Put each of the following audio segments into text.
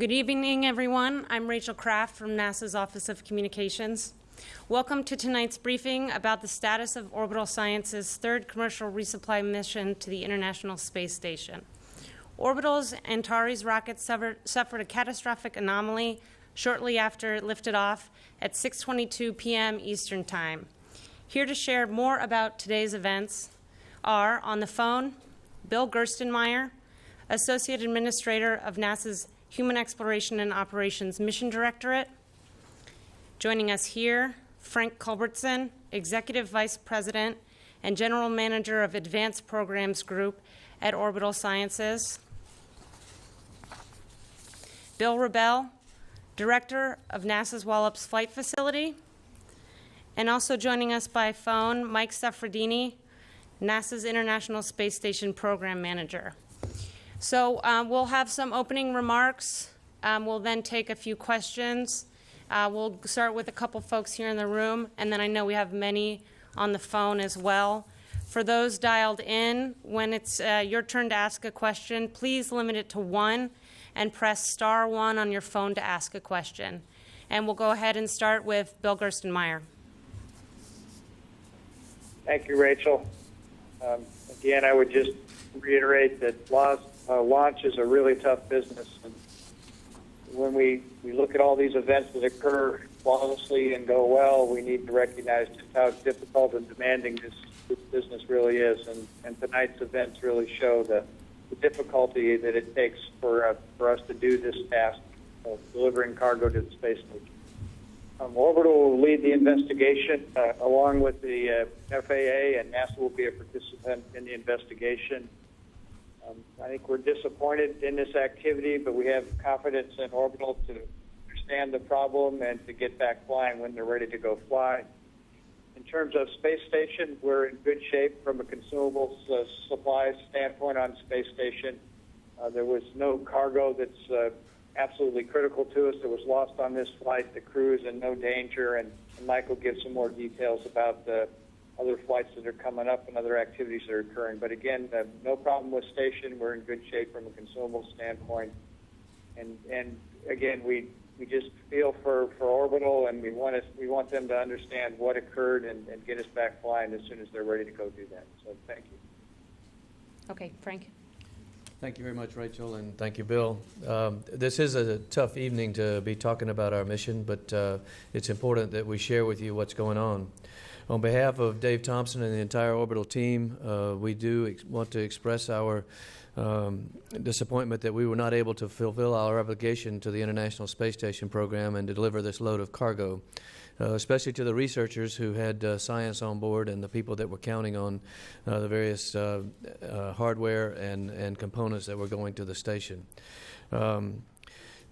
Good evening, everyone. I'm Rachel Kraft from NASA's Office of Communications. Welcome to tonight's briefing about the status of Orbital Science's third commercial resupply mission to the International Space Station. Orbital's Antares rocket suffered a catastrophic anomaly shortly after it lifted off at 6:22 p.m. Eastern Time. Here to share more about today's events are, on the phone, Bill Gerstenmaier, Associate Administrator of NASA's Human Exploration and Operations Mission Directorate. Joining us here, Frank Culbertson, Executive Vice President and General Manager of Advanced Programs Group at Orbital Sciences. Bill Wrobel, Director of NASA's Wallops Flight Facility. And also joining us by phone, Mike Suffredini, NASA's International Space Station Program Manager. So we'll have some opening remarks. We'll then take a few questions. We'll start with a couple folks here in the room, and then I know we have many on the phone as well. For those dialed in, when it's your turn to ask a question, please limit it to one and press *1 on your phone to ask a question. And we'll go ahead and start with Bill Gerstenmaier. Thank you, Rachel. Again, I would just reiterate that launch is a really tough business. And when we look at all these events that occur flawlessly and go well, we need to recognize just how difficult and demanding this business really is. And tonight's events really show the difficulty that it takes for us to do this task of delivering cargo to the space station. Orbital will lead the investigation along with the FAA, and NASA will be a participant in the investigation. I think we're disappointed in this activity, but we have confidence in Orbital to understand the problem and to get back flying when they're ready to go fly. In terms of space station, we're in good shape from a consumables supply standpoint on space station. There was no cargo that's absolutely critical to us that was lost on this flight. The crew is in no danger, and Mike will give some more details about the other flights that are coming up and other activities that are occurring. But again, no problem with station. We're in good shape from a consumable standpoint. And again, we just feel for Orbital, and we want them to understand what occurred and get us back flying as soon as they're ready to go do that. So thank you. Okay, Frank. Thank you very much, Rachel, and thank you, Bill. This is a tough evening to be talking about our mission, but it's important that we share with you what's going on. On behalf of Dave Thompson and the entire Orbital team, we do want to express our disappointment that we were not able to fulfill our obligation to the International Space Station program and to deliver this load of cargo, especially to the researchers who had science on board and the people that were counting on the various hardware and components that were going to the station.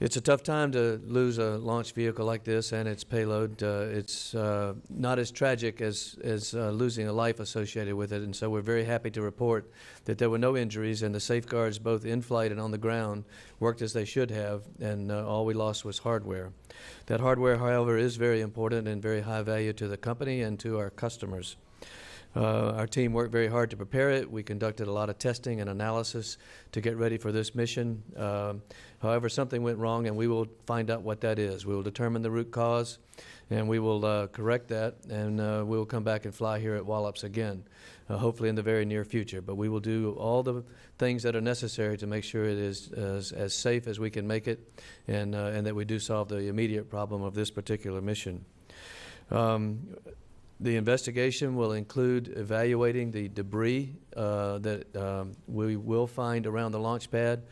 It's a tough time to lose a launch vehicle like this and its payload. It's not as tragic as losing a life associated with it, and so we're very happy to report that there were no injuries, and the safeguards both in flight and on the ground worked as they should have, and all we lost was hardware. That hardware, however, is very important and very high value to the company and to our customers. Our team worked very hard to prepare it. We conducted a lot of testing and analysis to get ready for this mission. However, something went wrong, and we will find out what that is. We will determine the root cause, and we will correct that, and we will come back and fly here at Wallops again, hopefully in the very near future. But we will do all the things that are necessary to make sure it is as safe as we can make it, and that we do solve the immediate problem of this particular mission. The investigation will include evaluating the debris that we will find around the launch pad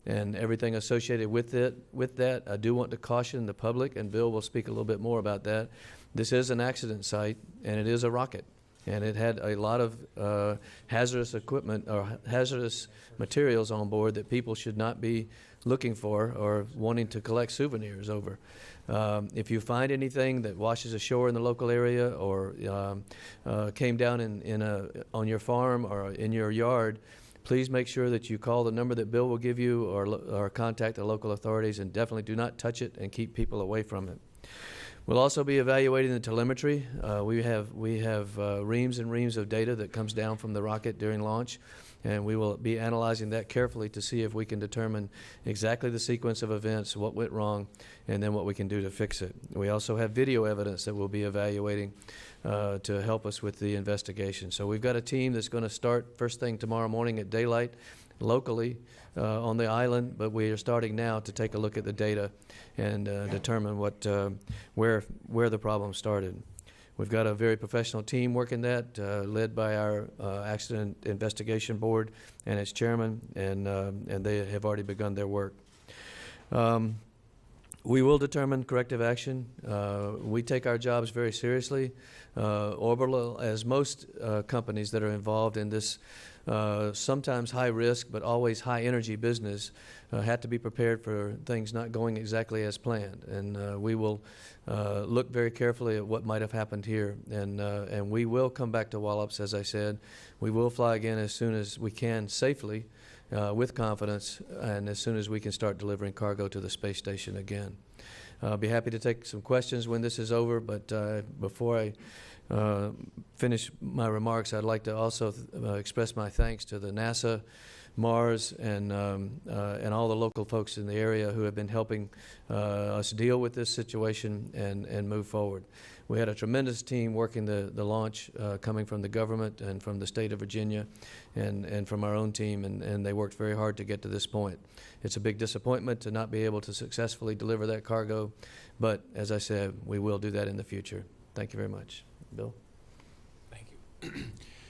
and everything associated with it. With that, I do want to caution the public, and Bill will speak a little bit more about that. This is an accident site, and it is a rocket, and it had a lot of hazardous equipment or hazardous materials on board that people should not be looking for or wanting to collect souvenirs over. If you find anything that washes ashore in the local area or came down on your farm or in your yard, please make sure that you call the number that Bill will give you or contact the local authorities, and definitely do not touch it and keep people away from it. We'll also be evaluating the telemetry. We have reams and reams of data that comes down from the rocket during launch, and we will be analyzing that carefully to see if we can determine exactly the sequence of events, what went wrong, and then what we can do to fix it. We also have video evidence that we'll be evaluating to help us with the investigation. So we've got a team that's going to start first thing tomorrow morning at daylight locally on the island, but we are starting now to take a look at the data and determine where the problem started. We've got a very professional team working that, led by our Accident Investigation Board and its chairman, and they have already begun their work. We will determine corrective action. We take our jobs very seriously. Orbital, as most companies that are involved in this sometimes high risk but always high energy business, had to be prepared for things not going exactly as planned. And we will look very carefully at what might have happened here. And we will come back to Wallops, as I said. We will fly again as soon as we can safely, with confidence, and as soon as we can start delivering cargo to the space station again. I'll be happy to take some questions when this is over, but before I finish my remarks, I'd like to also express my thanks to the NASA, Mars, and all the local folks in the area who have been helping us deal with this situation and move forward. We had a tremendous team working the launch, coming from the government and from the state of Virginia and from our own team, and they worked very hard to get to this point. It's a big disappointment to not be able to successfully deliver that cargo, but as I said, we will do that in the future. Thank you very much. Bill? Thank you.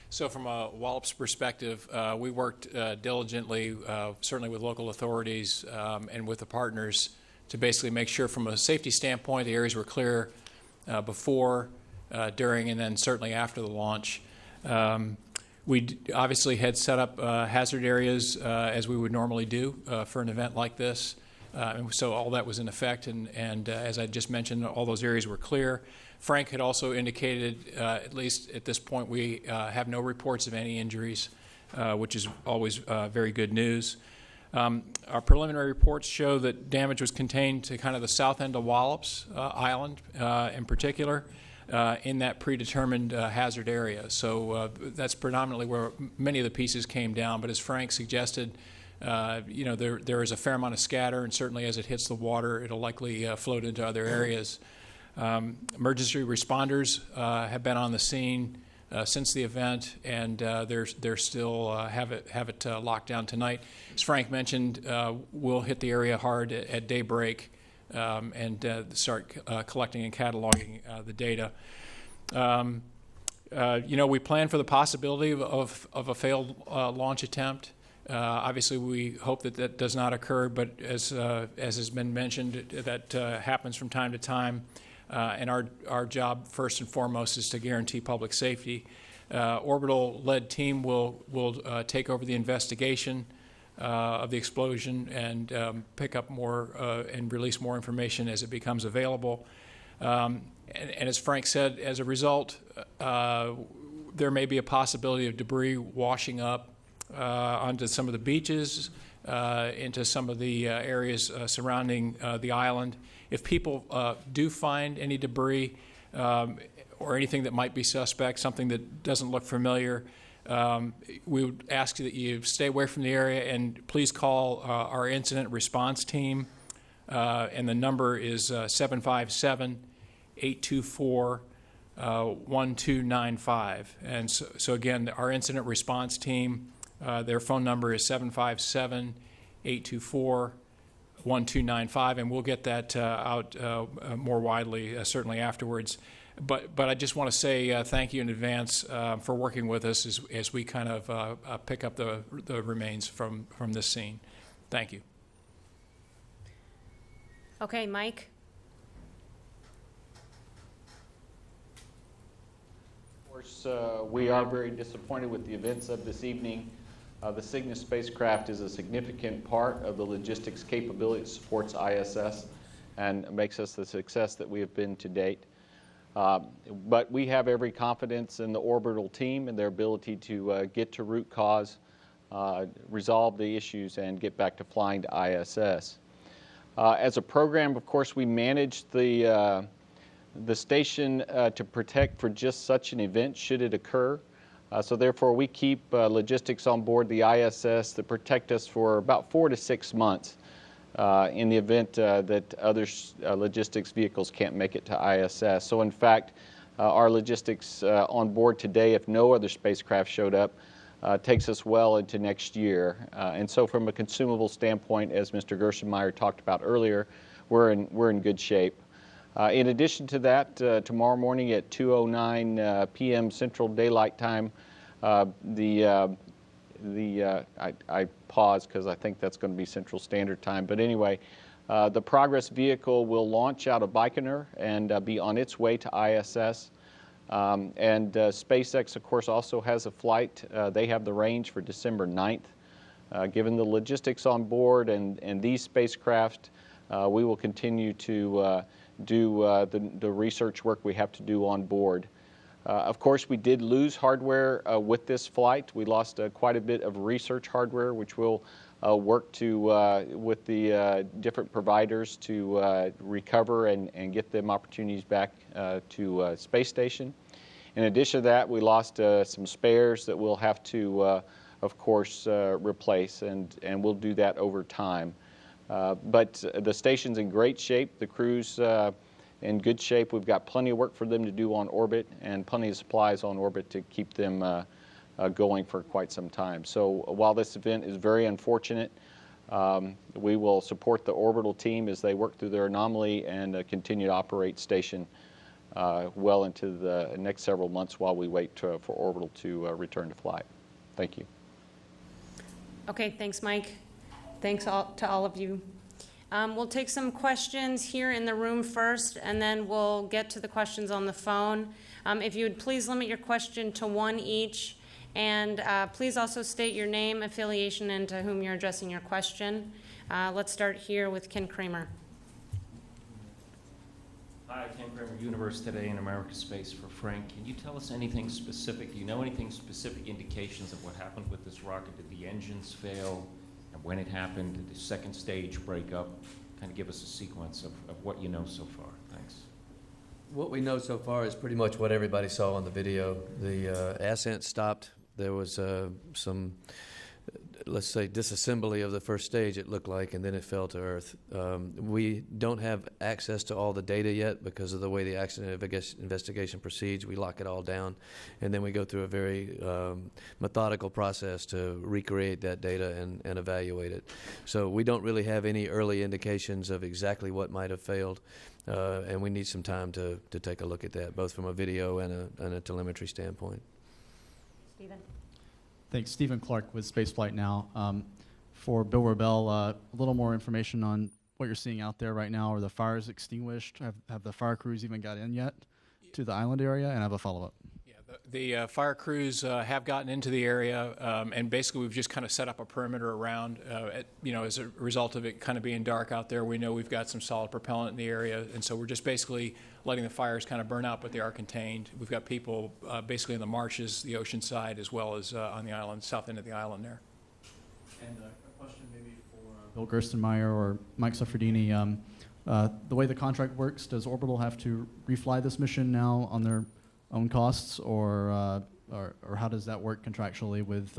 So from a Wallops perspective, we worked diligently, certainly with local authorities and with the partners, to basically make sure from a safety standpoint the areas were clear before, during, and then certainly after the launch. We obviously had set up hazard areas as we would normally do for an event like this. And so all that was in effect, and as I just mentioned, all those areas were clear. Frank had also indicated, at least at this point, we have no reports of any injuries, which is always very good news. Our preliminary reports show that damage was contained to kind of the south end of Wallops Island in particular, in that predetermined hazard area. So that's predominantly where many of the pieces came down, but as Frank suggested, you know, there is a fair amount of scatter, and certainly as it hits the water, it'll likely float into other areas. Emergency responders have been on the scene since the event, and they're still have it locked down tonight. As Frank mentioned, we'll hit the area hard at daybreak and start collecting and cataloging the data. You know, we plan for the possibility of a failed launch attempt. Obviously, we hope that that does not occur, but as has been mentioned, that happens from time to time. And our job, first and foremost, is to guarantee public safety. Orbital-led team will take over the investigation of the explosion and pick up more and release more information as it becomes available. And as Frank said, as a result, there may be a possibility of debris washing up onto some of the beaches, into some of the areas surrounding the island. If people do find any debris or anything that might be suspect, something that doesn't look familiar, we would ask that you stay away from the area and please call our incident response team. And the number is 757-824-1295. And so again, our incident response team, their phone number is 757-824-1295, and we'll get that out more widely, certainly afterwards. But I just want to say thank you in advance for working with us as we kind of pick up the remains from this scene. Thank you. Okay, Mike. Of course, we are very disappointed with the events of this evening. The Cygnus spacecraft is a significant part of the logistics capability that supports ISS and makes us the success that we have been to date. But we have every confidence in the Orbital team and their ability to get to root cause, resolve the issues, and get back to flying to ISS. As a program, of course, we manage the station to protect for just such an event should it occur. So therefore, we keep logistics on board the ISS that protect us for about 4 to 6 months in the event that other logistics vehicles can't make it to ISS. So in fact, our logistics on board today, if no other spacecraft showed up, takes us well into next year. And so from a consumable standpoint, as Mr. Gerstenmaier talked about earlier, we're in good shape. In addition to that, tomorrow morning at 2:09 p.m. Central Daylight Time, I pause because I think that's going to be Central Standard Time. But anyway, the Progress vehicle will launch out of Baikonur and be on its way to ISS. And SpaceX, of course, also has a flight. They have the range for December 9th. Given the logistics on board and these spacecraft, we will continue to do the research work we have to do on board. Of course, we did lose hardware with this flight. We lost quite a bit of research hardware, which we'll work to with the different providers to recover and get them opportunities back to space station. In addition to that, we lost some spares that we'll have to, of course, replace, and we'll do that over time. But the station's in great shape. The crew's in good shape. We've got plenty of work for them to do on orbit and plenty of supplies on orbit to keep them going for quite some time. So while this event is very unfortunate, we will support the Orbital team as they work through their anomaly and continue to operate station well into the next several months while we wait for Orbital to return to flight. Thank you. Okay, thanks, Mike. Thanks to all of you. We'll take some questions here in the room first, and then we'll get to the questions on the phone. If you would please limit your question to one each, and please also state your name, affiliation, and to whom you're addressing your question. Let's start here with Ken Kramer. Hi, Ken Kramer, Universe Today and America Space for Frank. Can you tell us anything specific? Do you know anything specific indications of what happened with this rocket? Did the engines fail? And when it happened, did the second stage break up? Kind of give us a sequence of what you know so far. Thanks. What we know so far is pretty much what everybody saw on the video. The ascent stopped. There was some, let's say, disassembly of the first stage, it looked like, and then it fell to Earth. We don't have access to all the data yet because of the way the accident investigation proceeds. We lock it all down, and then we go through a very methodical process to recreate that data and evaluate it. So we don't really have any early indications of exactly what might have failed, and we need some time to take a look at that, both from a video and a telemetry standpoint. Stephen. Thanks. Stephen Clark with Spaceflight Now. For Bill Wrobel, a little more information on what you're seeing out there right now. Are the fires extinguished? Have the fire crews even got in yet to the island area? And I have a follow-up. Yeah, the fire crews have gotten into the area, and basically we've just kind of set up a perimeter around. As a result of it kind of being dark out there, we know we've got some solid propellant in the area, and so we're just basically letting the fires kind of burn out, but they are contained. We've got people basically in the marshes, the ocean side, as well as on the island, south end of the island there. And a question maybe for Bill Gerstenmaier or Mike Suffredini. The way the contract works, does Orbital have to refly this mission now on their own costs, or how does that work contractually with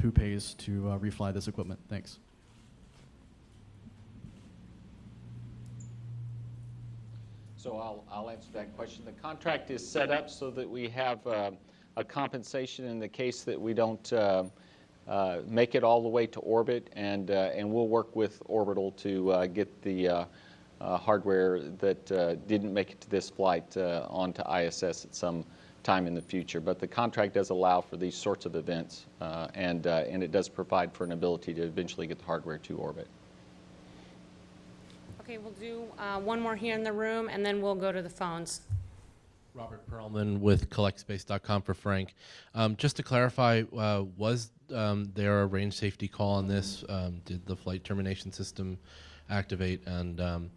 who pays to refly this equipment? Thanks. So I'll answer that question. The contract is set up so that we have a compensation in the case that we don't make it all the way to orbit, and we'll work with Orbital to get the hardware that didn't make it to this flight onto ISS at some time in the future. But the contract does allow for these sorts of events, and it does provide for an ability to eventually get the hardware to orbit. Okay, we'll do one more here in the room, and then we'll go to the phones. Robert Perlman with CollectSpace.com for Frank. Just to clarify, was there a range safety call on this? Did the flight termination system activate? And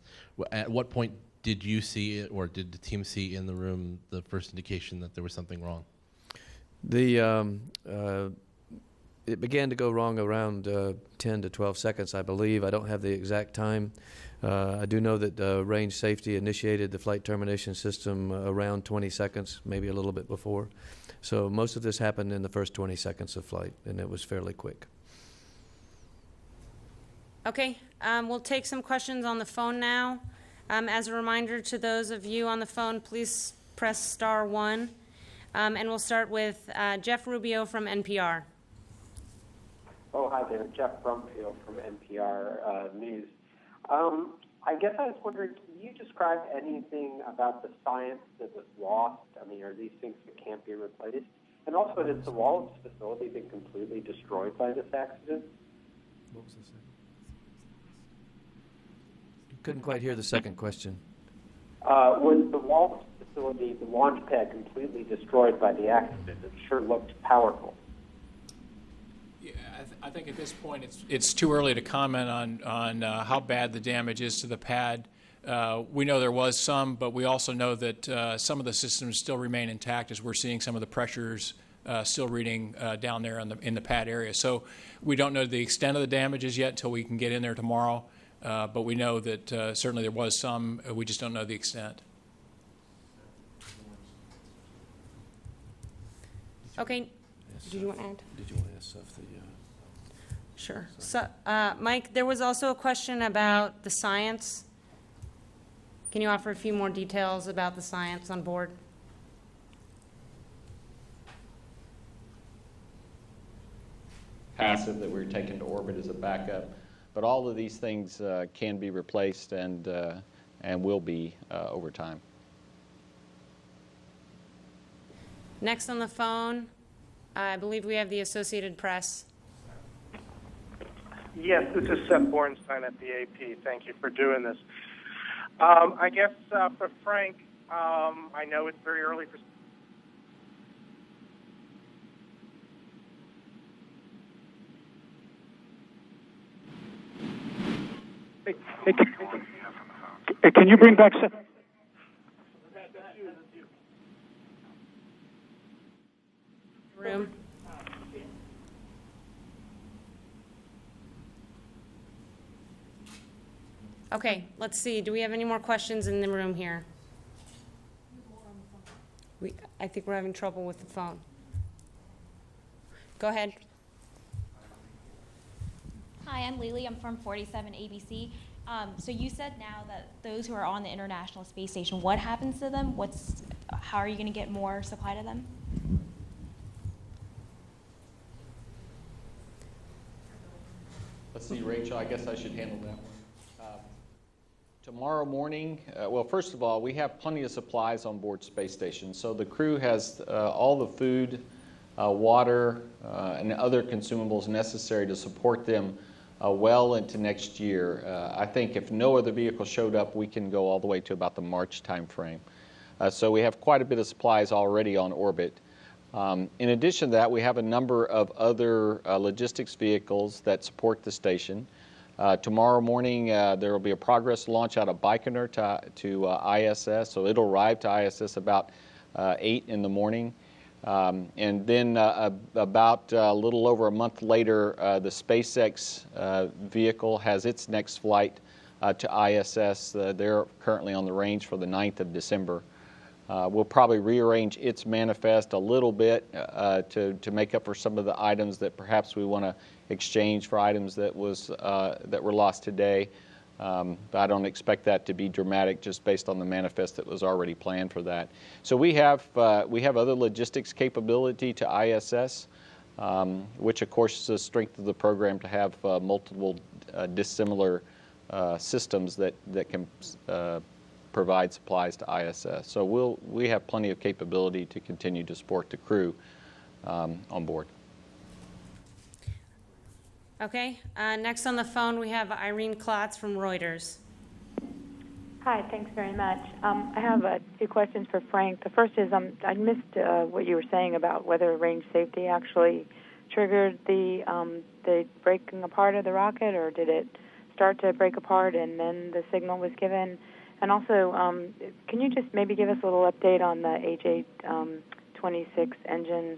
at what point did you see it, or did the team see in the room the first indication that there was something wrong? It began to go wrong around 10 to 12 seconds, I believe. I don't have the exact time. I do know that range safety initiated the flight termination system around 20 seconds, maybe a little bit before. So most of this happened in the first 20 seconds of flight, and it was fairly quick. Okay, we'll take some questions on the phone now. As a reminder to those of you on the phone, please press star 1. And we'll start with Jeff Rubio from NPR. Oh, hi there. Jeff Brumfield from NPR News. I guess I was wondering, can you describe anything about the science that was lost? I mean, are these things that can't be replaced? And also, has the Wallops facility been completely destroyed by this accident? What was the second? Couldn't quite hear the second question. Was the Wallops facility, the launch pad, completely destroyed by the accident? It sure looked powerful. Yeah, I think at this point it's too early to comment on how bad the damage is to the pad. We know there was some, but we also know that some of the systems still remain intact as we're seeing some of the pressures still reading down there in the pad area. So we don't know the extent of the damages yet until we can get in there tomorrow. But we know that certainly there was some. We just don't know the extent. Okay. Did you want to add? Did you want to ask Seth the... Sure. So, Mike, there was also a question about the science. Can you offer a few more details about the science on board? Passive that we're taking to orbit as a backup. But all of these things can be replaced and will be over time. Next on the phone, I believe we have the Associated Press. Yes, this is Seth Bornstein at the AP. Thank you for doing this. I guess for Frank, I know it's very early for... Hey, can you bring back... Room. Okay, let's see. Do we have any more questions in the room here? I think we're having trouble with the phone. Go ahead. Hi, I'm Lily. I'm from 47 ABC. So you said now that those who are on the International Space Station, what happens to them? How are you going to get more supply to them? Let's see, Rachel, I guess I should handle that one. Tomorrow morning, well, first of all, we have plenty of supplies on board Space Station. So the crew has all the food, water, and other consumables necessary to support them well into next year. I think if no other vehicle showed up, we can go all the way to about the March timeframe. So we have quite a bit of supplies already on orbit. In addition to that, we have a number of other logistics vehicles that support the station. Tomorrow morning, there will be a progress launch out of Baikonur to ISS, so it'll arrive to ISS about 8 in the morning. And then about a little over a month later, the SpaceX vehicle has its next flight to ISS. They're currently on the range for the 9th of December. We'll probably rearrange its manifest a little bit to make up for some of the items that perhaps we want to exchange for items that were lost today. But I don't expect that to be dramatic just based on the manifest that was already planned for that. So we have other logistics capability to ISS, which of course is the strength of the program to have multiple dissimilar systems that can provide supplies to ISS. So we have plenty of capability to continue to support the crew on board. Okay, next on the phone we have Irene Klotz from Reuters. Hi, thanks very much. I have two questions for Frank. The first is I missed what you were saying about whether range safety actually triggered the breaking apart of the rocket, or did it start to break apart and then the signal was given? And also, can you just maybe give us a little update on the H826 engine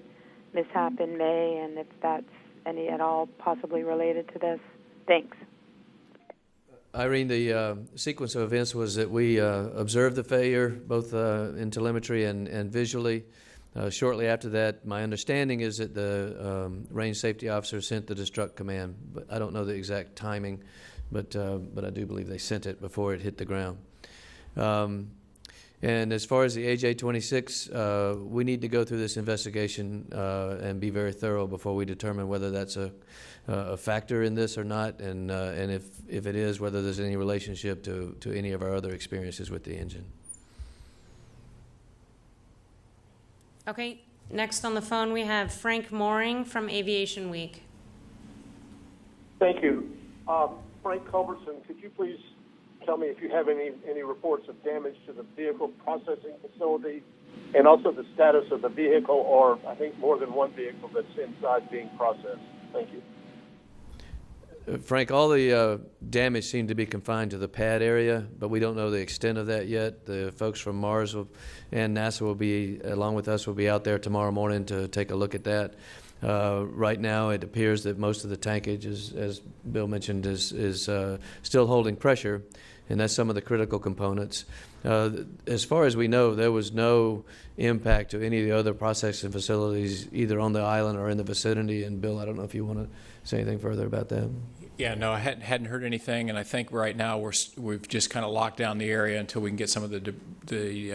mishap in May, and if that's any at all possibly related to this? Thanks. Irene, the sequence of events was that we observed the failure both in telemetry and visually. Shortly after that, my understanding is that the range safety officer sent the destruct command, but I don't know the exact timing, but I do believe they sent it before it hit the ground. And as far as the AJ-26, we need to go through this investigation and be very thorough before we determine whether that's a factor in this or not, and if it is, whether there's any relationship to any of our other experiences with the engine. Okay, next on the phone we have Frank Mooring from Aviation Week. Thank you. Frank Culbertson, could you please tell me if you have any reports of damage to the vehicle processing facility and also the status of the vehicle, or I think more than one vehicle that's inside being processed? Thank you. Frank, all the damage seemed to be confined to the pad area, but we don't know the extent of that yet. The folks from Mars and NASA will be, along with us, will be out there tomorrow morning to take a look at that. Right now, it appears that most of the tankage, as Bill mentioned, is still holding pressure, and that's some of the critical components. As far as we know, there was no impact to any of the other processing facilities, either on the island or in the vicinity. And Bill, I don't know if you want to say anything further about that. Yeah, no, I hadn't heard anything, and I think right now we've just kind of locked down the area until we can get some of the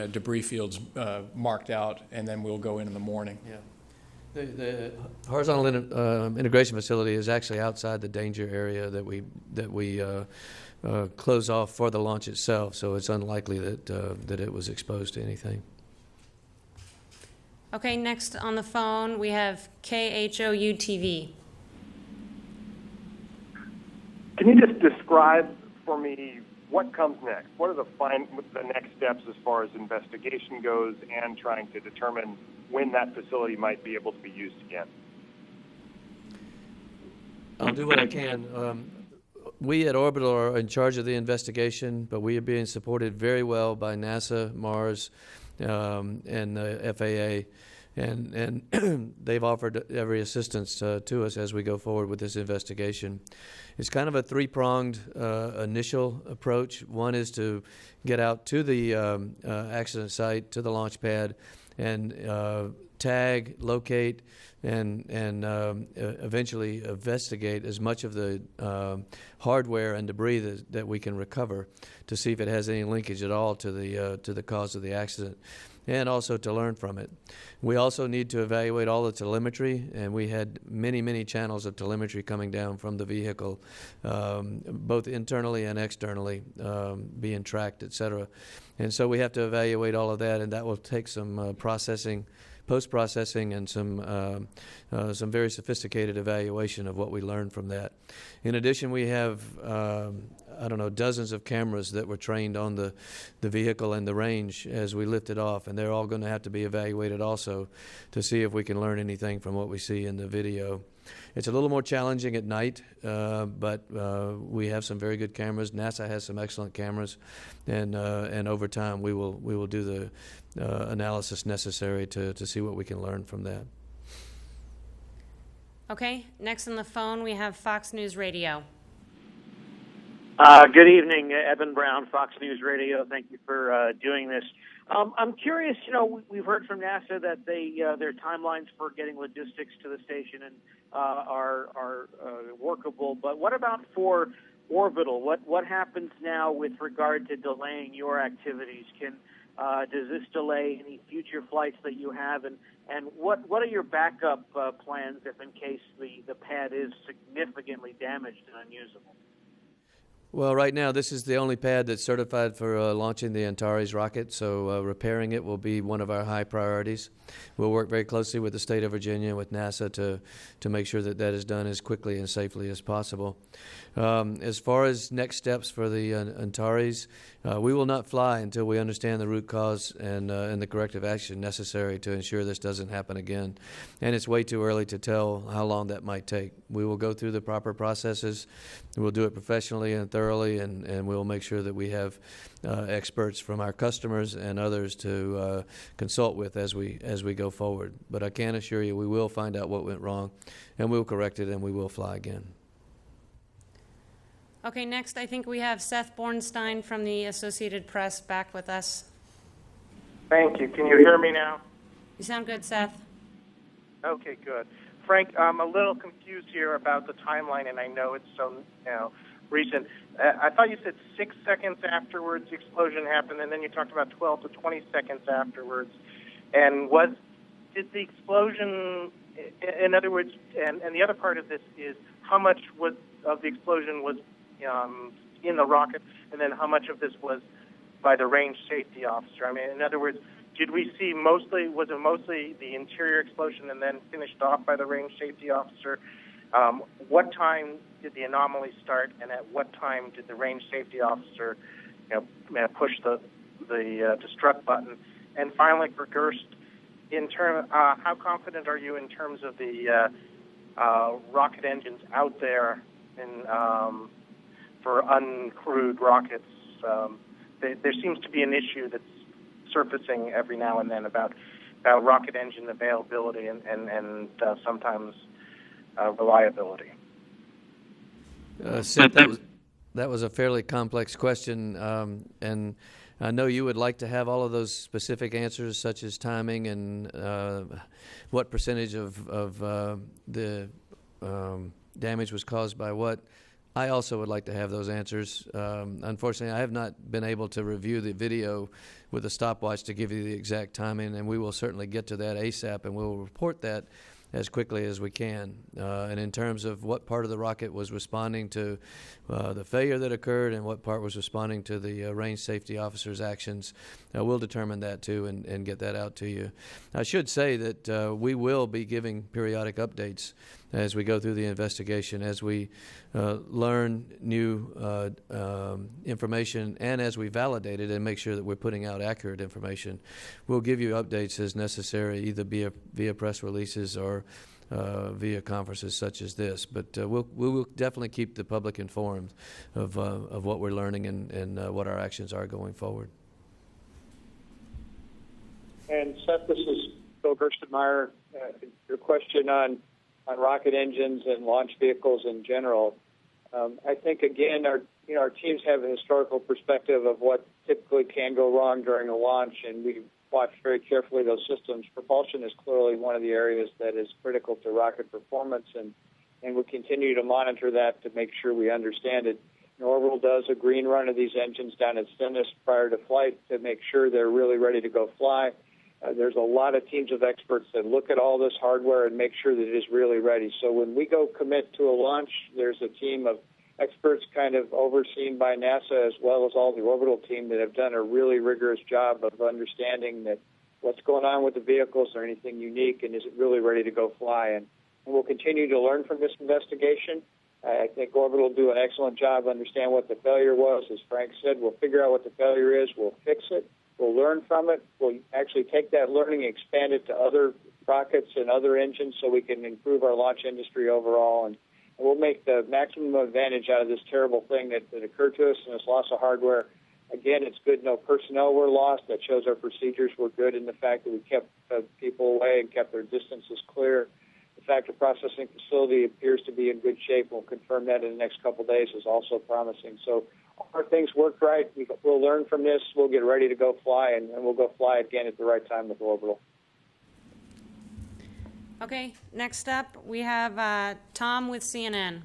debris fields marked out, and then we'll go in the morning. Yeah. The horizontal integration facility is actually outside the danger area that we close off for the launch itself, so it's unlikely that it was exposed to anything. Okay, next on the phone we have KHOU TV. Can you just describe for me what comes next? What are the next steps as far as investigation goes and trying to determine when that facility might be able to be used again? I'll do what I can. We at Orbital are in charge of the investigation, but we are being supported very well by NASA, Mars, and the FAA. And they've offered every assistance to us as we go forward with this investigation. It's kind of a three-pronged initial approach. One is to get out to the accident site, to the launch pad, and tag, locate, and eventually investigate as much of the hardware and debris that we can recover to see if it has any linkage at all to the cause of the accident, and also to learn from it. We also need to evaluate all the telemetry, and we had many channels of telemetry coming down from the vehicle, both internally and externally, being tracked, et cetera. And so we have to evaluate all of that, and that will take some post-processing, and some very sophisticated evaluation of what we learned from that. In addition, we have dozens of cameras that were trained on the vehicle and the range as we lift it off, and they're all going to have to be evaluated also to see if we can learn anything from what we see in the video. It's a little more challenging at night, but we have some very good cameras. NASA has some excellent cameras, and over time we will do the analysis necessary to see what we can learn from that. Okay, next on the phone we have Fox News Radio. Good evening, Evan Brown, Fox News Radio. Thank you for doing this. I'm curious, we've heard from NASA that their timelines for getting logistics to the station are workable, but what about for Orbital? What happens now with regard to delaying your activities? Does this delay any future flights that you have, and what are your backup plans if in case the pad is significantly damaged and unusable? Well, right now, this is the only pad that's certified for launching the Antares rocket, so repairing it will be one of our high priorities. We'll work very closely with the state of Virginia and with NASA to make sure that is done as quickly and safely as possible. As far as next steps for the Antares, we will not fly until we understand the root cause and the corrective action necessary to ensure this doesn't happen again. And it's way too early to tell how long that might take. We will go through the proper processes. We'll do it professionally and thoroughly, and we'll make sure that we have experts from our customers and others to consult with as we go forward. But I can assure you we will find out what went wrong, and we'll correct it, and we will fly again. Okay, next I think we have Seth Bornstein from the Associated Press back with us. Thank you. Can you hear me now? You sound good, Seth. Okay, good. Frank, I'm a little confused here about the timeline, and I know it's so recent. I thought you said 6 seconds afterwards the explosion happened, and then you talked about 12 to 20 seconds afterwards. And did the explosion, in other words, and the other part of this is how much of the explosion was in the rocket, and then how much of this was by the range safety officer? I mean, in other words, did we see was it mostly the interior explosion and then finished off by the range safety officer? What time did the anomaly start, and at what time did the range safety officer push the destruct button? And finally, for Gerst, how confident are you in terms of the rocket engines out there for uncrewed rockets? There seems to be an issue that's surfacing every now and then about rocket engine availability and sometimes reliability. Sid, that was a fairly complex question, and I know you would like to have all of those specific answers, such as timing and what percentage of the damage was caused by what. I also would like to have those answers. Unfortunately, I have not been able to review the video with a stopwatch to give you the exact timing, and we will certainly get to that ASAP, and we'll report that as quickly as we can. And in terms of what part of the rocket was responding to the failure that occurred and what part was responding to the range safety officer's actions, we'll determine that too and get that out to you. I should say that we will be giving periodic updates as we go through the investigation, as we learn new information, and as we validate it and make sure that we're putting out accurate information. We'll give you updates as necessary, either via press releases or via conferences such as this. But we will definitely keep the public informed of what we're learning and what our actions are going forward. And Seth, this is Bill Gerstenmaier. Your question on rocket engines and launch vehicles in general. I think, again, our teams have a historical perspective of what typically can go wrong during a launch, and we watch very carefully those systems. Propulsion is clearly one of the areas that is critical to rocket performance, and we'll continue to monitor that to make sure we understand it. Orbital does a green run of these engines down at Cygnus prior to flight to make sure they're really ready to go fly. There's a lot of teams of experts that look at all this hardware and make sure that it is really ready. So when we go commit to a launch, there's a team of experts kind of overseen by NASA, as well as all the Orbital team, that have done a really rigorous job of understanding that what's going on with the vehicles, or anything unique, and is it really ready to go fly. And we'll continue to learn from this investigation. I think Orbital will do an excellent job, understand what the failure was. As Frank said, we'll figure out what the failure is, we'll fix it. We'll learn from it. We'll actually take that learning and expand it to other rockets and other engines so we can improve our launch industry overall. And we'll make the maximum advantage out of this terrible thing that occurred to us and this loss of hardware. Again, it's good no personnel were lost. That shows our procedures were good in the fact that we kept people away and kept their distances clear. The factor processing facility appears to be in good shape. We'll confirm that in the next couple of days, is also promising. So our things worked right. We'll learn from this. We'll get ready to go fly, and we'll go fly again at the right time with Orbital. Okay, next up we have Tom with CNN.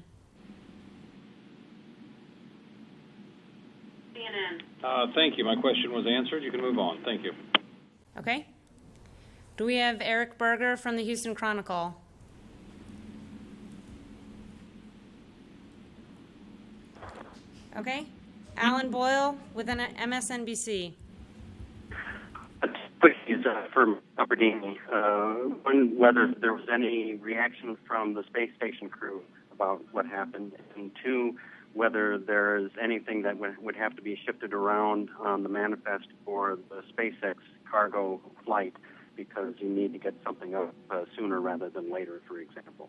Thank you. My question was answered. You can move on. Thank you. Okay. Do we have Eric Berger from the Houston Chronicle? Okay. Alan Boyle with an MSNBC. Please, from Suffredini, whether there was any reaction from the space station crew about what happened, and two, whether there is anything that would have to be shifted around on the manifest for the SpaceX cargo flight, because you need to get something up sooner rather than later, for example.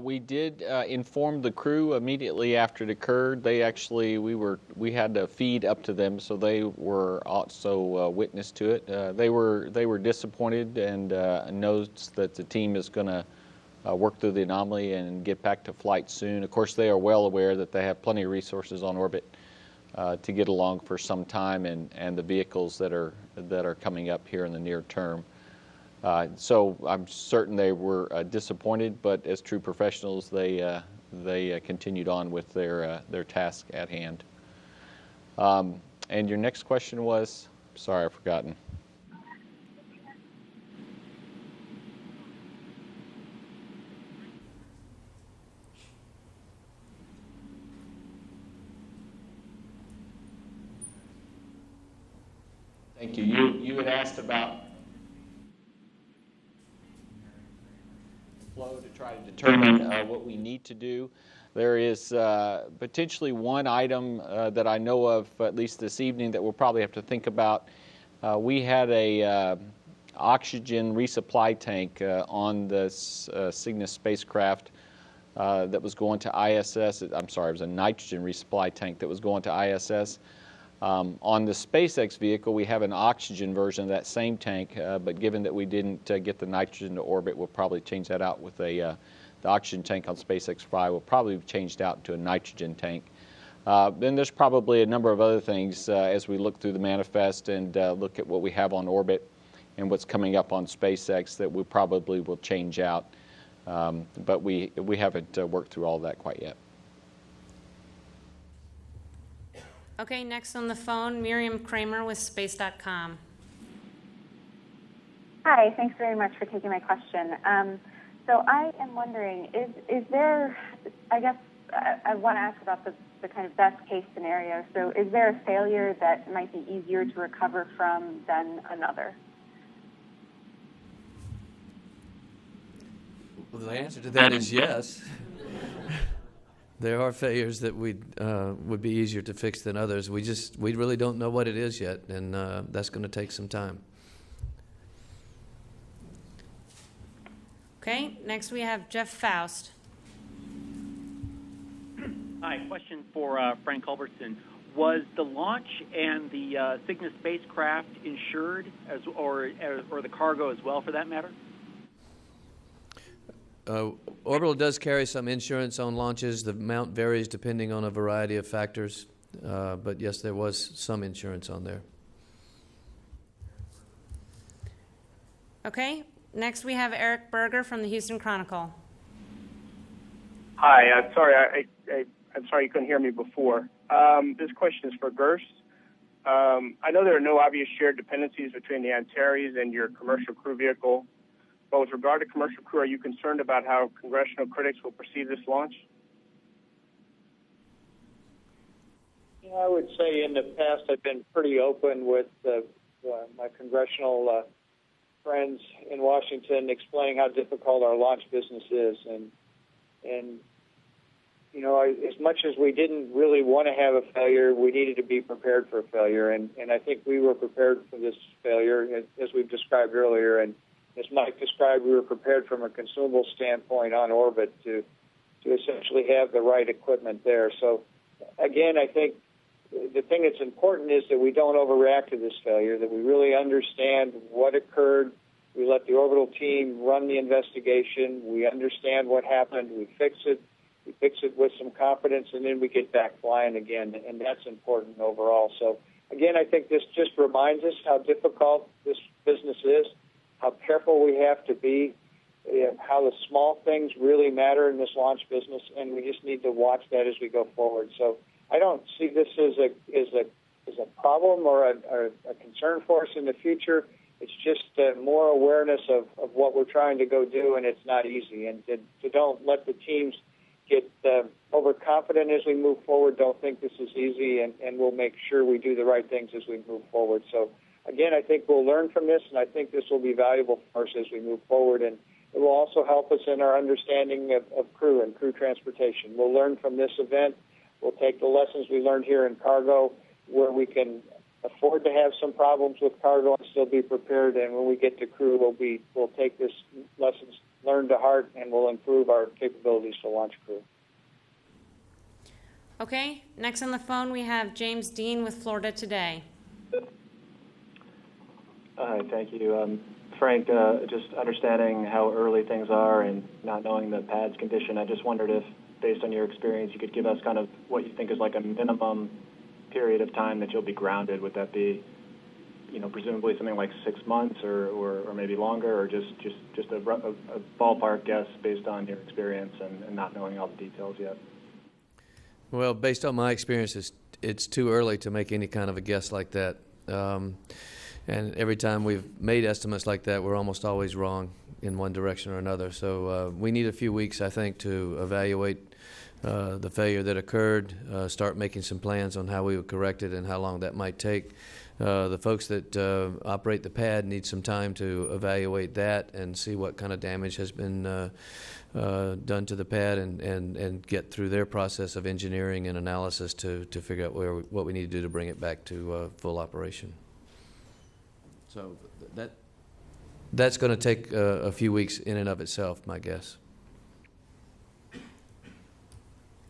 We did inform the crew immediately after it occurred. They actually, we had to feed up to them, so they were also witness to it. They were disappointed and knows that the team is going to work through the anomaly and get back to flight soon. Of course, they are well aware that they have plenty of resources on orbit to get along for some time, and the vehicles that are coming up here in the near term. So I'm certain they were disappointed, but as true professionals, they continued on with their task at hand. And your next question was? Sorry, I've forgotten. Thank you. You had asked about flow to try to determine what we need to do. There is potentially one item that I know of, at least this evening, that we'll probably have to think about. We had a oxygen resupply tank on the Cygnus spacecraft that was going to ISS. I'm sorry, it was a nitrogen resupply tank that was going to ISS. On the SpaceX vehicle, we have an oxygen version of that same tank, but given that we didn't get the nitrogen to orbit, we'll probably change that out with the oxygen tank on SpaceX 5 will probably be changed out to a nitrogen tank. Then there's probably a number of other things as we look through the manifest and look at what we have on orbit and what's coming up on SpaceX that we probably will change out. But we haven't worked through all of that quite yet. Okay, next on the phone, Miriam Kramer with Space.com. Hi, thanks very much for taking my question. So I am wondering, is there, I guess I want to ask about the kind of best case scenario. So is there a failure that might be easier to recover from than another? Well, the answer to that is yes. There are failures that would be easier to fix than others. We really don't know what it is yet, and that's going to take some time. Okay, next we have Jeff Faust. Hi, question for Frank Culbertson. Was the launch and the Cygnus spacecraft insured, or the cargo as well, for that matter? Orbital does carry some insurance on launches. The amount varies depending on a variety of factors, but yes, there was some insurance on there. Okay, next we have Eric Berger from the Houston Chronicle. Hi, I'm sorry. I'm sorry you couldn't hear me before. This question is for Gerst. I know there are no obvious shared dependencies between the Antares and your commercial crew vehicle. But with regard to commercial crew, are you concerned about how congressional critics will perceive this launch? Yeah, I would say in the past I've been pretty open with my congressional friends in Washington, explaining how difficult our launch business is, and you know, as much as we didn't really want to have a failure, we needed to be prepared for a failure, and I think we were prepared for this failure, as we've described earlier, and as Mike described, we were prepared from a consumable standpoint on orbit to essentially have the right equipment there. So, again, I think the thing that's important is that we don't overreact to this failure, that we really understand what occurred. We let the orbital team run the investigation. We understand what happened. We fix it. We fix it with some confidence, and then we get back flying again, and that's important overall. So, again, I think this just reminds us how difficult this business is, how careful we have to be, how the small things really matter in this launch business, and we just need to watch that as we go forward. So I don't see this as a problem or a concern for us in the future. It's just more awareness of what we're trying to go do, and it's not easy. And to don't let the teams get overconfident as we move forward. Don't think this is easy, and we'll make sure we do the right things as we move forward. So, again, I think we'll learn from this, and I think this will be valuable for us as we move forward. And it will also help us in our understanding of crew and crew transportation. We'll learn from this event. We'll take the lessons we learned here in cargo, where we can afford to have some problems with cargo and still be prepared. And when we get to crew, we'll take this lessons learned to heart, and we'll improve our capabilities to launch crew. Okay, next on the phone we have James Dean with Florida Today. Hi, thank you. Frank, just understanding how early things are and not knowing the pad's condition, I just wondered if, based on your experience, you could give us kind of what you think is like a minimum period of time that you'll be grounded? Would that be, presumably something like 6 months or maybe longer, or just a ballpark guess based on your experience and not knowing all the details yet? Well, based on my experience, it's too early to make any kind of a guess like that. And every time we've made estimates like that, we're almost always wrong in one direction or another. So we need a few weeks, I think, to evaluate the failure that occurred, start making some plans on how we would correct it and how long that might take. The folks that operate the pad need some time to evaluate that and see what kind of damage has been done to the pad and get through their process of engineering and analysis to figure out what we need to do to bring it back to full operation. So that's going to take a few weeks in and of itself, my guess.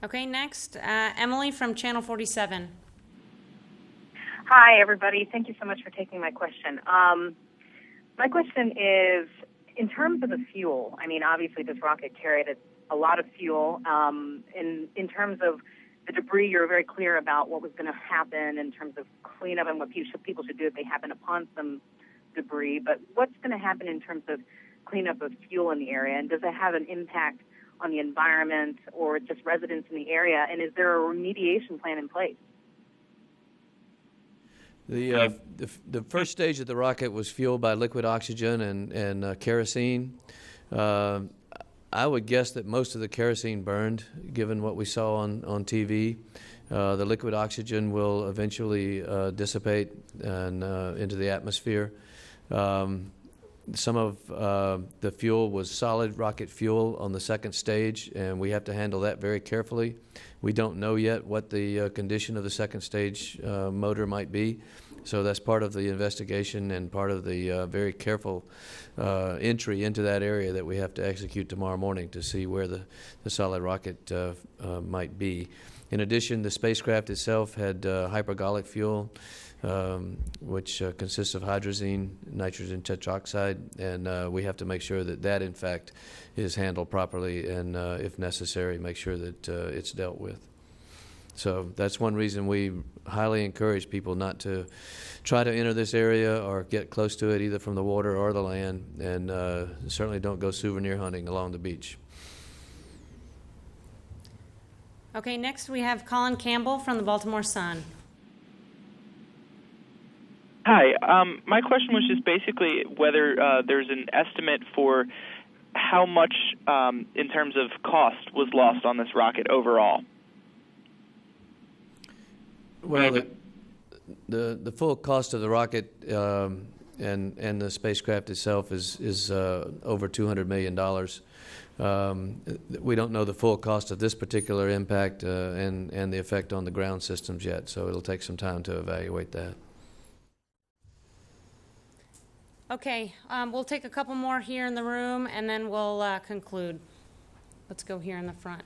Okay, next, Emily from Channel 47. Hi, everybody. Thank you so much for taking my question. My question is, in terms of the fuel, I mean, obviously this rocket carried a lot of fuel. In terms of the debris, you're very clear about what was going to happen in terms of cleanup and what people should do if they happen upon some debris. But what's going to happen in terms of cleanup of fuel in the area? And does it have an impact on the environment or just residents in the area? And is there a remediation plan in place? The first stage of the rocket was fueled by liquid oxygen and kerosene. I would guess that most of the kerosene burned, given what we saw on TV. The liquid oxygen will eventually dissipate and into the atmosphere. Some of the fuel was solid rocket fuel on the second stage, and we have to handle that very carefully. We don't know yet what the condition of the second stage motor might be, so that's part of the investigation and part of the very careful entry into that area that we have to execute tomorrow morning to see where the solid rocket might be. In addition, the spacecraft itself had hypergolic fuel, which consists of hydrazine, nitrogen tetroxide, and we have to make sure that in fact is handled properly and, if necessary, make sure that it's dealt with. So that's one reason we highly encourage people not to try to enter this area or get close to it, either from the water or the land, and certainly don't go souvenir hunting along the beach. Okay, next we have Colin Campbell from the Baltimore Sun. Hi. My question was just basically whether there's an estimate for how much, in terms of cost, was lost on this rocket overall. Well, the full cost of the rocket and the spacecraft itself is over $200 million. We don't know the full cost of this particular impact and the effect on the ground systems yet, so it'll take some time to evaluate that. Okay, we'll take a couple more here in the room, and then we'll conclude. Let's go here in the front.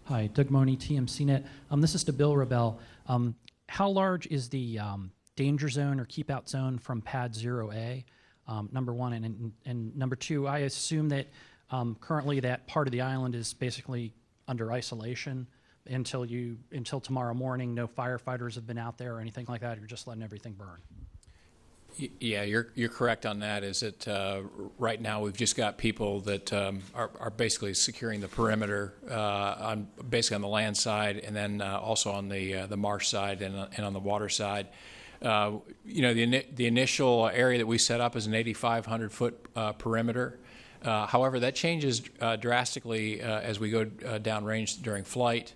Hi, Doug Money, TMCnet. This is to Bill Wrobel. How large is the danger zone or keep out zone from pad 0A? Number one, and number two, I assume that currently that part of the island is basically under isolation until tomorrow morning. No firefighters have been out there or anything like that. You're just letting everything burn. Yeah, you're correct on that. Is that right now we've just got people that are basically securing the perimeter basically on the land side, and then also on the marsh side and on the water side. The initial area that we set up is an 8,500 foot perimeter. However, that changes drastically as we go downrange during flight.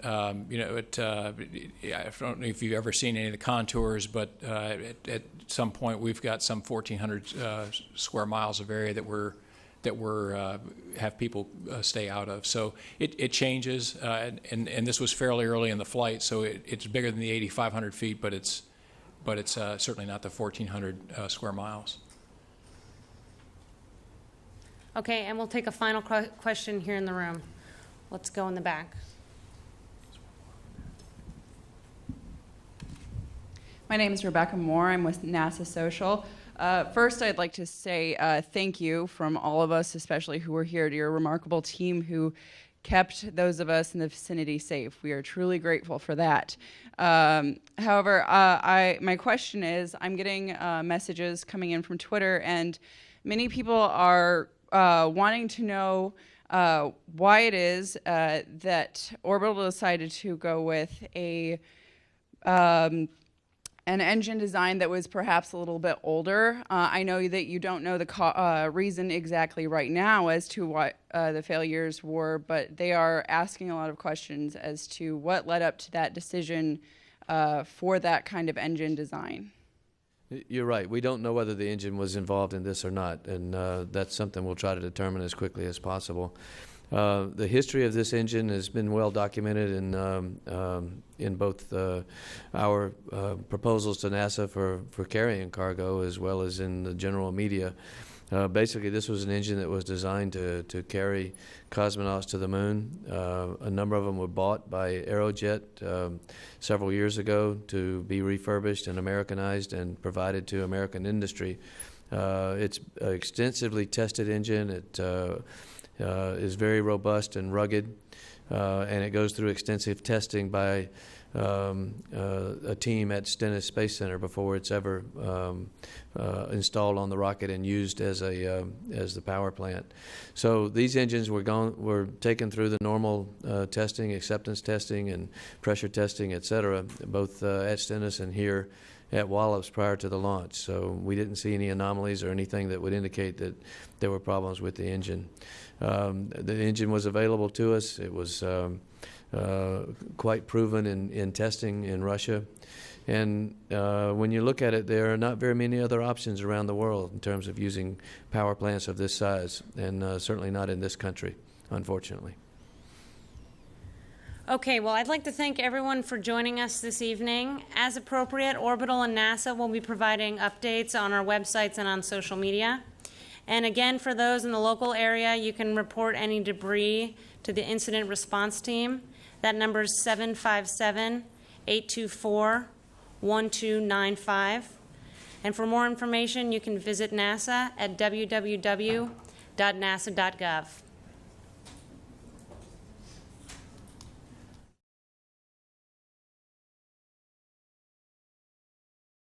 I don't know if you've ever seen any of the contours, but at some point we've got some 1,400 square miles of area that we're have people stay out of. So it changes, and this was fairly early in the flight, so it's bigger than the 8,500 feet, but it's certainly not the 1,400 square miles. Okay, and we'll take a final question here in the room. Let's go in the back. My name is Rebecca Moore. I'm with NASA Social. First, I'd like to say thank you from all of us, especially who are here, to your remarkable team who kept those of us in the vicinity safe. We are truly grateful for that. However, my question is, I'm getting messages coming in from Twitter, and many people are wanting to know why it is that Orbital decided to go with an engine design that was perhaps a little bit older. I know that you don't know the reason exactly right now as to what the failures were, but they are asking a lot of questions as to what led up to that decision for that kind of engine design. You're right. We don't know whether the engine was involved in this or not, and that's something we'll try to determine as quickly as possible. The history of this engine has been well documented in both our proposals to NASA for carrying cargo, as well as in the general media. Basically, this was an engine that was designed to carry cosmonauts to the moon. A number of them were bought by Aerojet several years ago to be refurbished and Americanized and provided to American industry. It's an extensively tested engine. It is very robust and rugged, and it goes through extensive testing by a team at Stennis Space Center before it's ever installed on the rocket and used as the power plant. So these engines were taken through the normal testing, acceptance testing, and pressure testing, etc., both at Stennis and here at Wallops prior to the launch. So we didn't see any anomalies or anything that would indicate that there were problems with the engine. The engine was available to us. It was quite proven in testing in Russia. And when you look at it, there are not very many other options around the world in terms of using power plants of this size, and certainly not in this country, unfortunately. Okay, well, I'd like to thank everyone for joining us this evening. As appropriate, Orbital and NASA will be providing updates on our websites and on social media. And again, for those in the local area, you can report any debris to the incident response team. That number is 757-824-1295. And for more information, you can visit NASA at www.nasa.gov.